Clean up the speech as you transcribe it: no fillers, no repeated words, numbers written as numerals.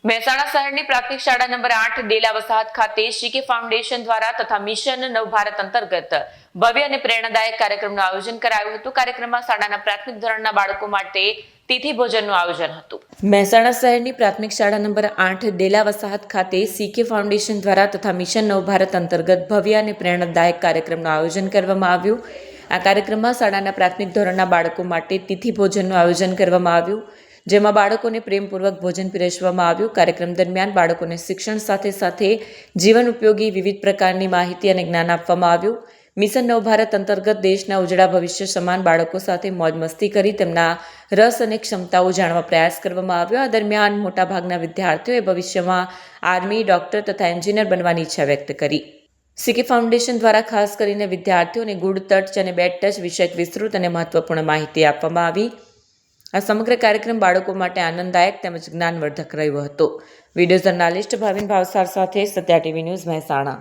મહેસાણા શહેરની પ્રાથમિક શાળા નંબર 8 ડેલા વસાહત ખાતે સીકે ફાઉન્ડેશન દ્વારા તથા મિશન નવભારત અંતર્ગત ભવ્ય અને પ્રેરણાદાયક કાર્યક્રમનું આયોજન કરાયું હતું। કાર્યક્રમમાં શાળાના પ્રાથમિક ધોરણના બાળકો માટે તિથિ ભોજનનું આયોજન હતું। મહેસાણા શહેરની પ્રાથમિક શાળા નંબર 8 ડેલા વસાહત ખાતે સીકે ફાઉન્ડેશન દ્વારા તથા મિશન નવભારત અંતર્ગત ભવ્ય અને પ્રેરણાદાયક કાર્યક્રમનું આયોજન કરવામાં આવ્યું। આ કાર્યક્રમમાં શાળાના પ્રાથમિક ધોરણના બાળકો માટે તિથિ ભોજનનું આયોજન કરવામાં આવ્યું, જેમાં બાળકોને પ્રેમપૂર્વક ભોજન પીરસવામાં આવ્યું। કાર્યક્રમ દરમિયાન બાળકોને શિક્ષણ સાથે સાથે જીવન ઉપયોગી વિવિધ પ્રકારની માહિતી અને જ્ઞાન આપવામાં આવ્યું। મિશન નવભારત અંતર્ગત દેશના ઉજળા ભવિષ્ય સમાન બાળકો સાથે મોજ મસ્તી કરી તેમના રસ અને ક્ષમતાઓ જાણવા પ્રયાસ કરવામાં આવ્યો। આ દરમિયાન મોટાભાગના વિદ્યાર્થીઓએ ભવિષ્યમાં આર્મી, ડોક્ટર તથા એન્જિનિયર બનવાની ઈચ્છા વ્યક્ત કરી। સીકે ફાઉન્ડેશન દ્વારા ખાસ કરીને વિદ્યાર્થીઓને ગુડ ટચ અને બેડ ટચ વિષયક વિસ્તૃત અને મહત્વપૂર્ણ માહિતી આપવામાં આવી। આ સમગ્ર કાર્યક્રમ બાળકો માટે આનંદદાયક તેમજ જ્ઞાનવર્ધક રહ્યો હતો। વિડીયો જર્નાલિસ્ટ ભાવિન ભાવસાર સાથે સત્યા ટીવી ન્યૂઝ મહેસાણા।